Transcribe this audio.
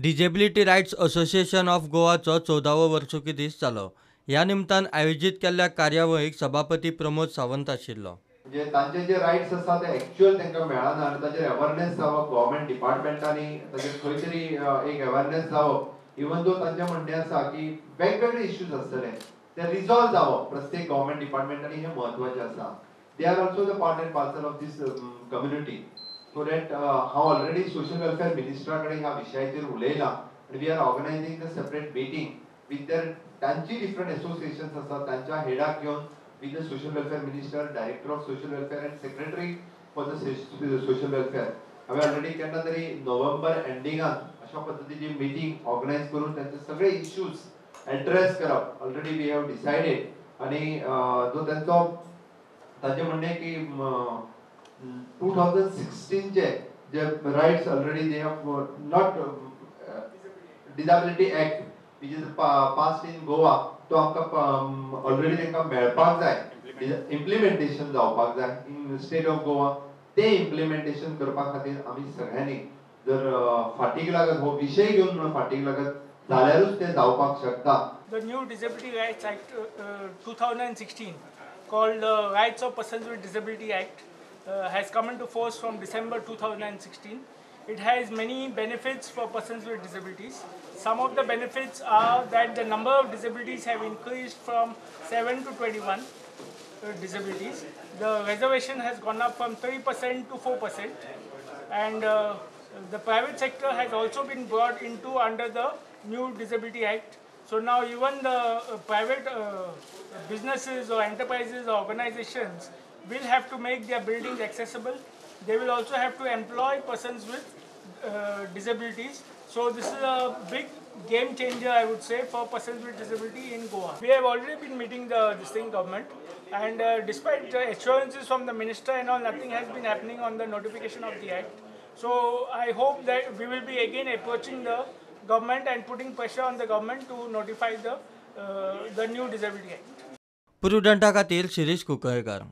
Disability rights association of गोवाचो 14वो वर्सुकी दीस जालो. ह्या निमतान आयोजीत केल्ल्या कार्यावळीक सभापती प्रमोद सावंत आशिल्लो. म्हणजे तांचे जे राइट्स आसा ते एक्चुअल तांकां मेळना आनी ताचेर अवेअरनेस जावप गव्हर्नमेंट डिपार्टमेंटांनी ताचेर खंय तरी एक अवेअरनेस जावप इवन दो तांचें म्हणणें आसा की वेगवेगळे इश्यूज आसतले ते रिजॉल्व जावप प्रत्येक गव्हर्नमेंट डिपार्टमेंटांनी हे महत्वाचें आसा. They are also the part and parcel of this community. So that हांव ऑलरेडी सोशल वेलफेअर मिनिस्टरा कडेन ह्या विशयाचेर उलयलां आनी we are organising the separate meeting with their तांची डिफरंट एसोसिएशन्स आसात तांच्या हेडाक घेवन with the social welfare minister, director of social welfare and secretary for the social welfare. हांवें ऑलरेडी केन्ना तरी नोव्हेंबर एंडिंगाक अशा पद्दतीची मीटिंग ऑर्गनायज करून तांचे सगळे इश्यूज एड्रेस करप ऑलरेडी वी हॅव डिसायडेड. आनी जो तांचें म्हणणें की 2016 जे rights already they have not disability act which is passed in Goa तो आमकां ऑलरेडी तांकां मेळपाक जाय इम्प्लिमेंटेशन जावपाक जाय इन स्टेट ऑफ गोवा. ते इम्प्लिमेंटेशन करपा खातीर आमी सगळ्यांनी जर फाटीक लागत हो विशय घेवन म्हणून फाटीक लागत जाल्यारूच ते जावपाक शकता. The new Disability Rights Act 2016 called the Rights of Persons with Disability Act has come into force from December 2016. It has many benefits for persons with disabilities. Some of the benefits are that the number of disabilities have increased from 7 to 21 disabilities. The reservation has gone up from 3% to 4%. And the private sector has also been brought into under the new Disability Act. So now even the private businesses or enterprises or organizations will have to make their buildings accessible. They will also have to employ persons with disabilities. So this is a big game changer, I would say, for persons with disability in Goa. We have already been meeting the government, and despite the assurances from the minister and all, nothing has been happening on the notification of the act. So I hope that we will be again approaching the government and putting pressure on the government to notify the new Disability Act. प्रुडंटा खातीर शिरीष कुंकळकर.